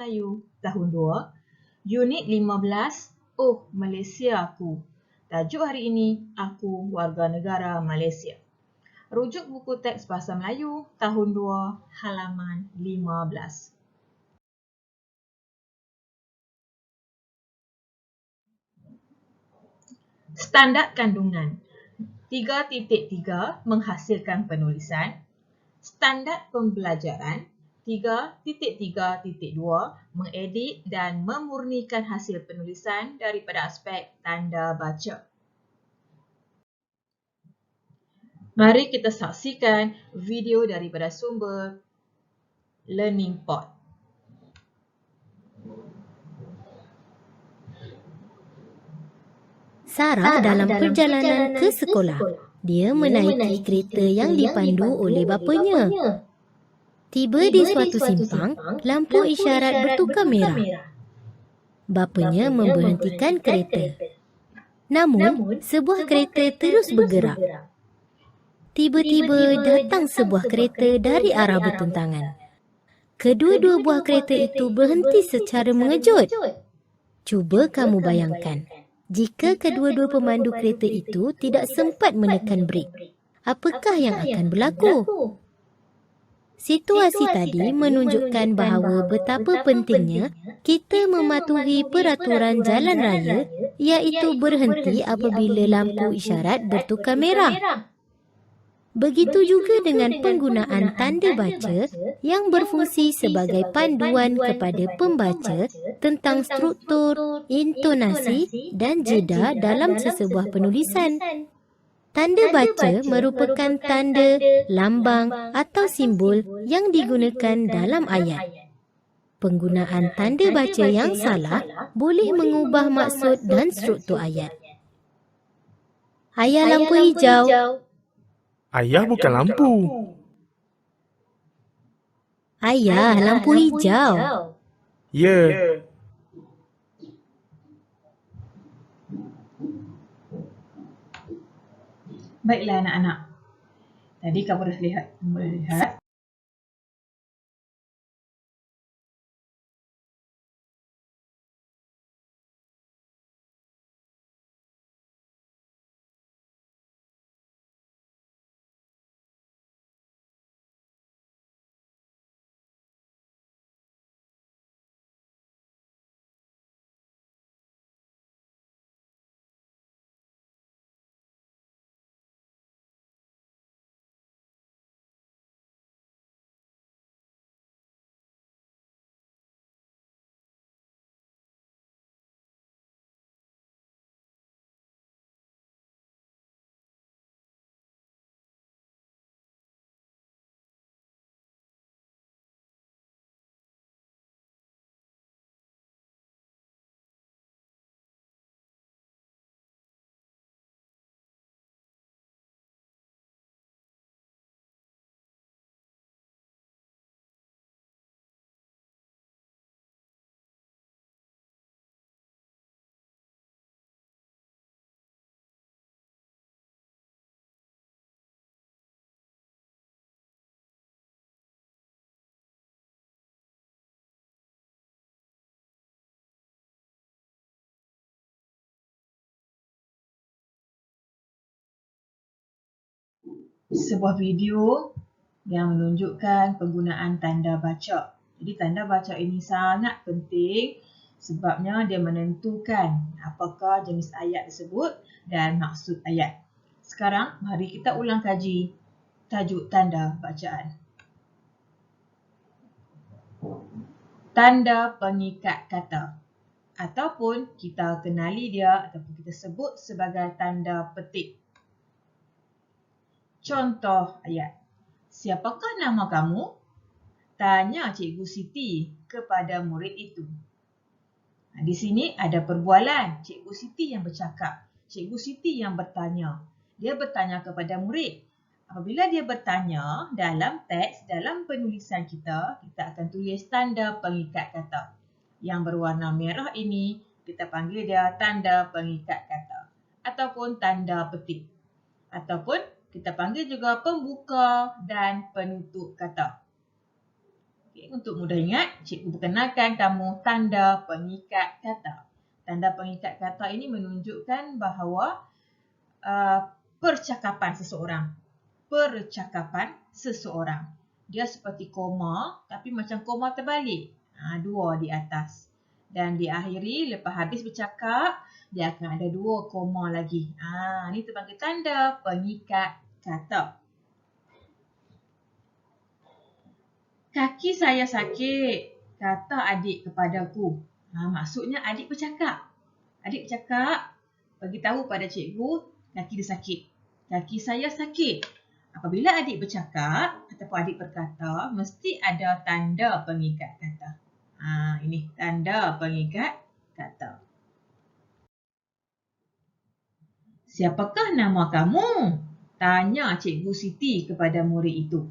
Melayu tahun 2, Unit 15, Oh Malaysia Aku. Tajuk hari ini, Aku Warga Negara Malaysia. Rujuk buku teks Bahasa Melayu tahun 2, halaman 15. Standard kandungan 3.3 menghasilkan penulisan. Standard pembelajaran 3.3.2 mengedit dan memurnikan hasil penulisan daripada aspek tanda baca. Mari kita saksikan video daripada sumber Learning Pod. Sarah dalam perjalanan ke sekolah. Dia menaiki kereta yang dipandu oleh bapanya. Tiba di suatu simpang, lampu isyarat bertukar merah. Bapanya memberhentikan kereta. Namun, sebuah kereta terus bergerak. Tiba-tiba datang sebuah kereta dari arah bertentangan. Kedua-dua buah kereta itu berhenti secara mengejut. Cuba kamu bayangkan, jika kedua-dua pemandu kereta itu tidak sempat menekan brek, apakah yang akan berlaku? Situasi tadi menunjukkan bahawa betapa pentingnya kita mematuhi peraturan jalan raya, iaitu berhenti apabila lampu isyarat bertukar merah. Begitu juga dengan penggunaan tanda baca yang berfungsi sebagai panduan kepada pembaca tentang struktur, intonasi dan jeda dalam sesebuah penulisan. Tanda baca merupakan tanda, lambang atau simbol yang digunakan dalam ayat. Penggunaan tanda baca yang salah boleh mengubah maksud dan struktur ayat. Ayah lampu hijau. Ayah bukan lampu. Ayah lampu hijau. Ya. Baiklah anak-anak. Tadi kamu dah lihat. Sebuah video yang menunjukkan penggunaan tanda baca. Jadi tanda baca ini sangat penting sebabnya dia menentukan apakah jenis ayat tersebut dan maksud ayat. Sekarang mari kita ulang kaji tajuk tanda bacaan. Tanda pengikat kata ataupun kita kenali dia ataupun kita sebut sebagai tanda petik. Contoh ayat. Siapakah nama kamu? Tanya Cikgu Siti kepada murid itu. Di sini ada perbualan. Cikgu Siti yang bercakap. Cikgu Siti yang bertanya. Dia bertanya kepada murid. Apabila dia bertanya dalam teks, dalam penulisan kita, kita akan tulis tanda pengikat kata. Yang berwarna merah ini, kita panggil dia tanda pengikat kata. Ataupun tanda petik. Ataupun kita panggil juga pembuka dan penutup kata. Okay, untuk mudah ingat, cikgu perkenalkan kamu tanda pengikat kata. Tanda pengikat kata ini menunjukkan bahawa percakapan seseorang. Percakapan seseorang. Dia seperti koma, tapi macam koma terbalik. Dua di atas. Dan diakhiri, lepas habis bercakap, dia akan ada dua koma lagi. Ini terpanggil tanda pengikat kata. Kaki saya sakit, kata adik kepadaku. Maksudnya adik bercakap. Adik bercakap, bagi tahu pada cikgu, kaki dia sakit. Kaki saya sakit. Apabila adik bercakap ataupun adik berkata, mesti ada tanda pengikat kata. Ini tanda pengikat kata. Siapakah nama kamu? Tanya Cikgu Siti kepada murid itu.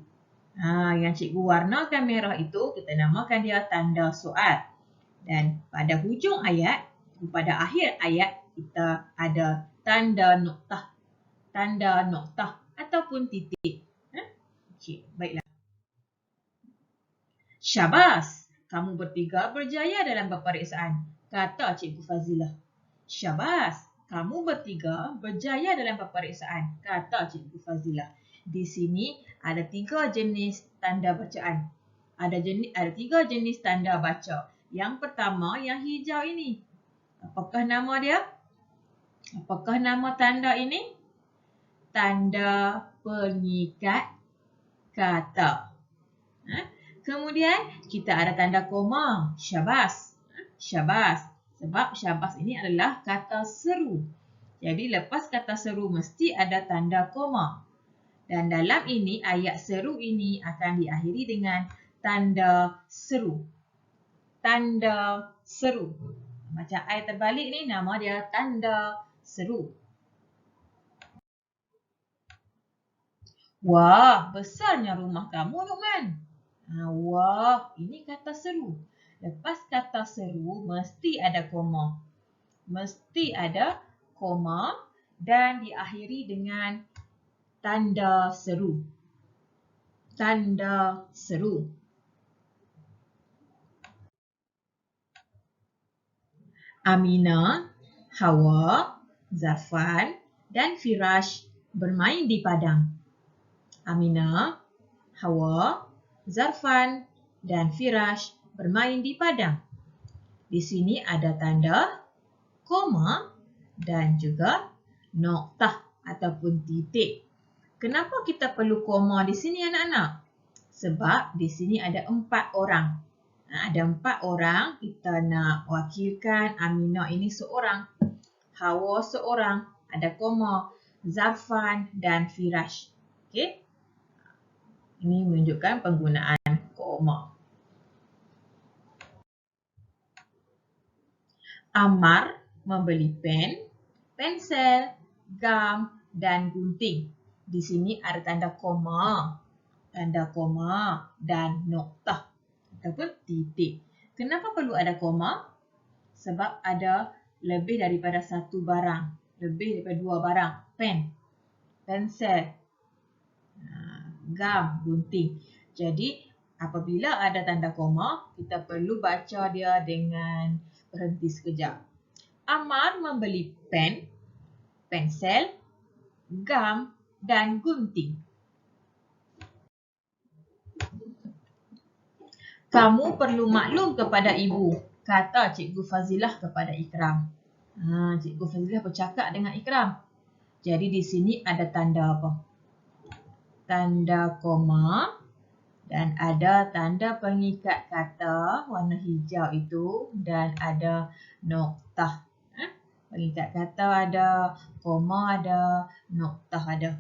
Yang cikgu warnakan merah itu, kita namakan dia tanda soal. Dan pada hujung ayat, pada akhir ayat, kita ada tanda noktah. Tanda noktah ataupun titik. Okey, baiklah. Syabas, kamu bertiga berjaya dalam peperiksaan, kata Cikgu Fazilah. Syabas, kamu bertiga berjaya dalam peperiksaan, kata Cikgu Fazilah. Di sini ada 3 jenis tanda bacaan. Ada 3 jenis tanda baca. Yang pertama, yang hijau ini. Apakah nama dia? Apakah nama tanda ini? Tanda pengikat kata. Kemudian, kita ada tanda koma. Syabas. Syabas. Sebab syabas ini adalah kata seru. Jadi, lepas kata seru mesti ada tanda koma. Dan dalam ini, ayat seru ini akan diakhiri dengan tanda seru. Tanda seru. Macam ayat terbalik ni, nama dia tanda seru. Wah, besarnya rumah kamu, Luqman. Wah, ini kata seru. Lepas kata seru, mesti ada koma. Mesti ada koma dan diakhiri dengan tanda seru. Tanda seru. Aminah, Hawa, Zafan dan Firash bermain di padang. Aminah, Hawa, Zarfan dan Firash bermain di padang. Di sini ada tanda koma dan juga noktah ataupun titik. Kenapa kita perlu koma di sini anak-anak? Sebab di sini ada 4 orang. Ada 4 orang, kita nak wakilkan Aminah ini seorang. Hawa seorang, ada koma. Zarfan dan Firash. Okey? Ini menunjukkan penggunaan koma. Ammar membeli pen, pensel, gam dan gunting. Di sini ada tanda koma dan noktah ataupun titik. Kenapa perlu ada koma? Sebab ada lebih daripada 1 barang, lebih daripada 2 barang. Pen, pensel, gam, gunting. Jadi, apabila ada tanda koma, kita perlu baca dia dengan berhenti sekejap. Ammar membeli pen, pensel, gam dan gunting. Kamu perlu maklum kepada ibu, kata Cikgu Fazilah kepada Ikram. Cikgu Fazilah bercakap dengan Ikram. Jadi di sini ada tanda apa? Tanda koma dan ada tanda pengikat kata warna hijau itu dan ada noktah. Pengikat kata ada, koma ada, noktah ada.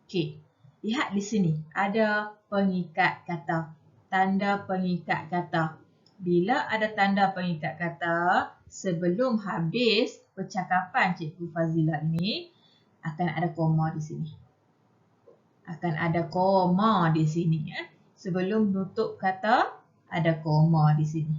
Okey, lihat di sini ada pengikat kata. Tanda pengikat kata. Bila ada tanda pengikat kata, sebelum habis percakapan Cikgu Fazilah ini, akan ada koma di sini. Akan ada koma di sini. Sebelum tutup kata, ada koma di sini.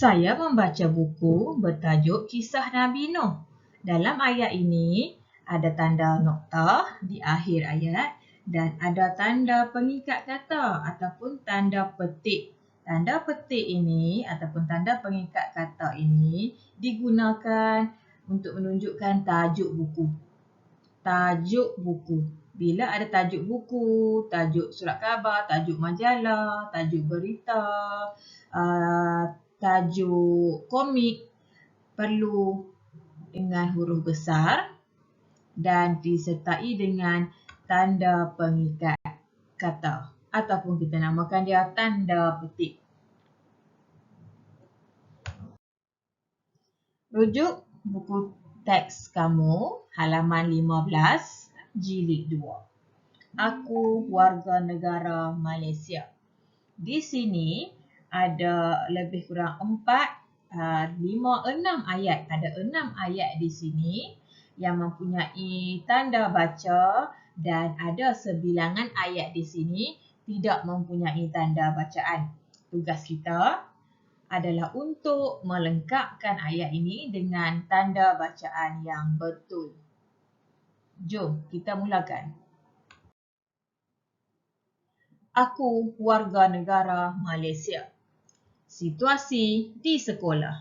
Saya membaca buku bertajuk Kisah Nabi Nuh. Dalam ayat ini, ada tanda noktah di akhir ayat dan ada tanda pengikat kata ataupun tanda petik. Tanda petik ini ataupun tanda pengikat kata ini digunakan untuk menunjukkan tajuk buku. Tajuk buku. Bila ada tajuk buku, tajuk surat khabar, tajuk majalah, tajuk berita, tajuk komik, perlu dengan huruf besar dan disertai dengan tanda pengikat kata ataupun kita namakan dia tanda petik. Rujuk buku teks kamu halaman 15 jilid 2. Aku warga negara Malaysia. Di sini ada lebih kurang 6 ayat. Ada 6 ayat di sini yang mempunyai tanda baca dan ada sebilangan ayat di sini tidak mempunyai tanda bacaan. Tugas kita adalah untuk melengkapkan ayat ini dengan tanda bacaan yang betul. Jom kita mulakan. Aku warga negara Malaysia. Situasi di sekolah.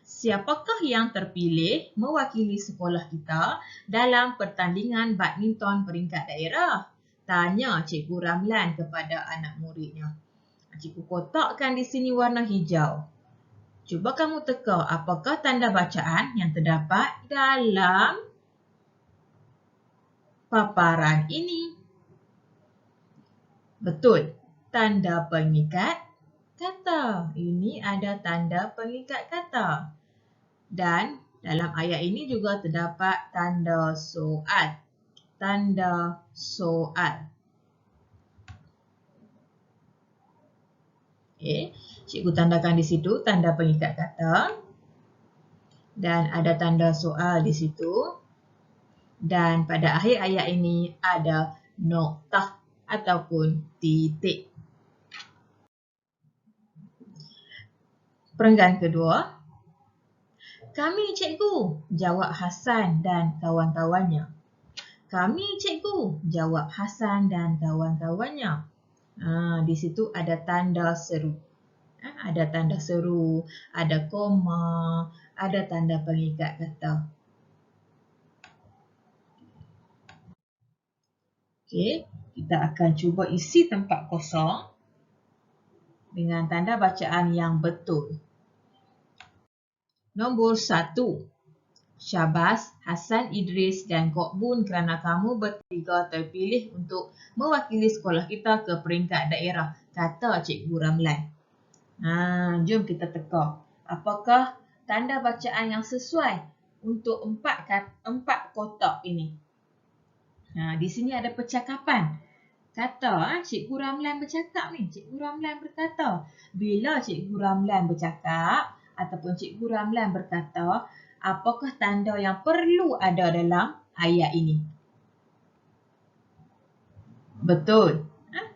Siapakah yang terpilih mewakili sekolah kita dalam pertandingan badminton peringkat daerah? Tanya Cikgu Ramlan kepada anak muridnya. Cikgu kotakkan di sini warna hijau. Cuba kamu teka apakah tanda bacaan yang terdapat dalam paparan ini. Betul, tanda pengikat kata. Ini ada tanda pengikat kata. Dan dalam ayat ini juga terdapat tanda soal. Tanda soal. Okey, cikgu tandakan di situ tanda pengikat kata. Dan ada tanda soal di situ. Dan pada akhir ayat ini ada noktah ataupun titik. Perenggan kedua. Kami cikgu, jawab Hasan dan kawan-kawannya. Kami cikgu, jawab Hasan dan kawan-kawannya. Di situ ada tanda seru. Ada tanda seru, ada koma, ada tanda pengikat kata. Okey, kita akan cuba isi tempat kosong dengan tanda bacaan yang betul. Nombor 1. Syabas, Hasan Idris dan Kok Bun kerana kamu bertiga terpilih untuk mewakili sekolah kita ke peringkat daerah, kata Cikgu Ramlan. Jom kita teka. Apakah tanda bacaan yang sesuai untuk empat kotak ini? Di sini ada percakapan. Kata, Cikgu Ramlan bercakap ni. Cikgu Ramlan berkata. Bila Cikgu Ramlan bercakap ataupun Cikgu Ramlan berkata, apakah tanda yang perlu ada dalam ayat ini? Betul.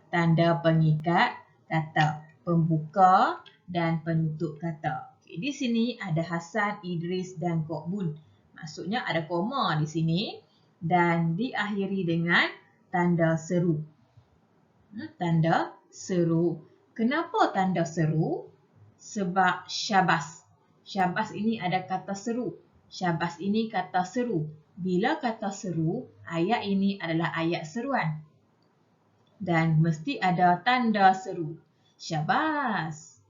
Tanda pengikat kata. Pembuka dan penutup kata. Okay, di sini ada Hasan, Idris dan Kok Bun. Maksudnya ada koma di sini. Dan diakhiri dengan tanda seru. Tanda seru. Kenapa tanda seru? Sebab syabas. Syabas ini ada kata seru. Syabas ini kata seru. Bila kata seru, ayat ini adalah ayat seruan. Dan mesti ada tanda seru. Syabas.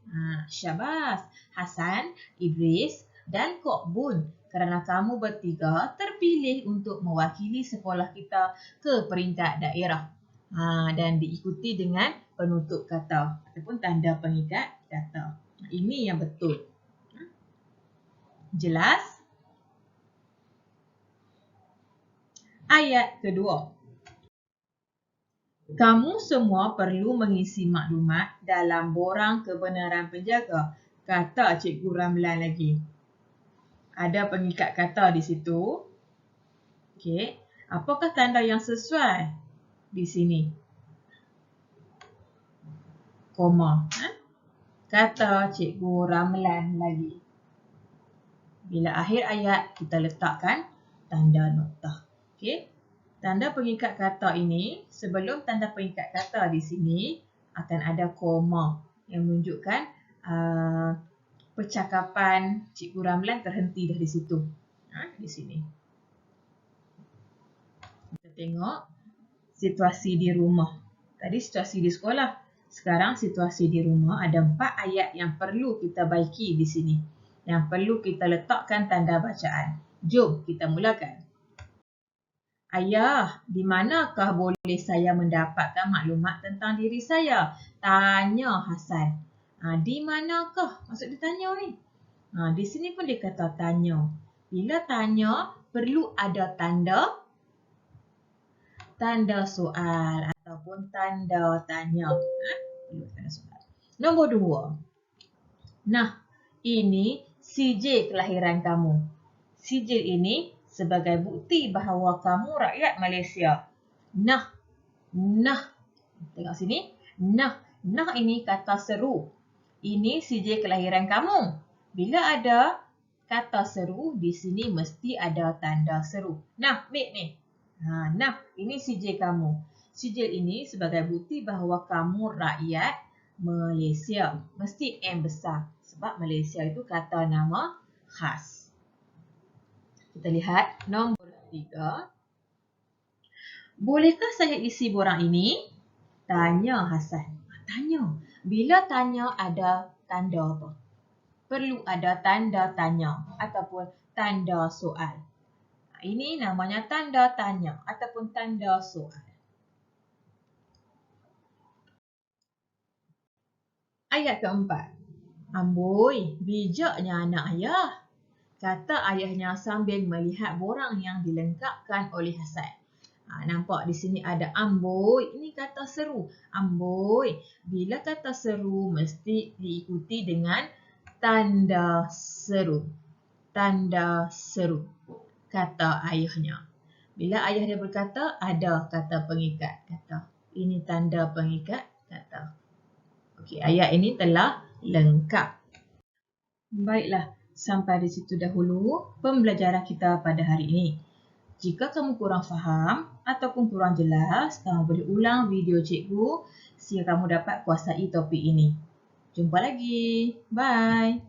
Syabas. Hasan, Idris dan Kok Bun. Kerana kamu bertiga terpilih untuk mewakili sekolah kita ke peringkat daerah. Dan diikuti dengan penutup kata ataupun tanda pengikat kata. Ini yang betul. Jelas? Ayat kedua. Kamu semua perlu mengisi maklumat dalam borang kebenaran penjaga, kata Cikgu Ramlan lagi. Ada pengikat kata di situ. Okey, apakah tanda yang sesuai di sini? Koma. kata Cikgu Ramlan lagi. Bila akhir ayat, kita letakkan tanda noktah. Okey. Tanda pengikat kata ini, sebelum tanda pengikat kata di sini, akan ada koma yang menunjukkan percakapan Cikgu Ramlan terhenti dari situ. Di sini. Kita tengok situasi di rumah. Tadi situasi di sekolah. Sekarang situasi di rumah, ada 4 ayat yang perlu kita baiki di sini. Yang perlu kita letakkan tanda bacaan. Jom kita mulakan. Ayah, di manakah boleh saya mendapatkan maklumat tentang diri saya? Tanya Hasan. Di manakah? Maksud dia tanya ni. Di sini pun dia kata tanya. Bila tanya, perlu ada tanda soal ataupun tanda tanya. Perlu tanda soal. Nombor 2. Nah, ini sijil kelahiran kamu. Sijil ini sebagai bukti bahawa kamu rakyat Malaysia. Nah. Tengok sini. Nah ini kata seru. Ini sijil kelahiran kamu. Bila ada kata seru, di sini mesti ada tanda seru. Nah, ambil ni. Nah, ini sijil kamu. Sijil ini sebagai bukti bahawa kamu rakyat Malaysia. Mesti M besar. Sebab Malaysia itu kata nama khas. Kita lihat nombor 3. Bolehkah saya isi borang ini? Tanya Hasan. Tanya. Bila tanya ada tanda apa? Perlu ada tanda tanya ataupun tanda soal. Ini namanya tanda tanya ataupun tanda soal. Ayat keempat. Amboi, bijaknya anak ayah, kata ayahnya sambil melihat borang yang dilengkapkan oleh Hasan. Nampak di sini ada amboi, ini kata seru. Amboi, bila kata seru mesti diikuti dengan tanda seru. Tanda seru, kata ayahnya. Bila ayah dia berkata, ada kata pengikat kata. Ini tanda pengikat kata. Okey, ayat ini telah lengkap. Baiklah, sampai di situ dahulu pembelajaran kita pada hari ini. Jika kamu kurang faham ataupun kurang jelas, kamu boleh ulang video cikgu sehingga kamu dapat kuasai topik ini. Jumpa lagi. Bye.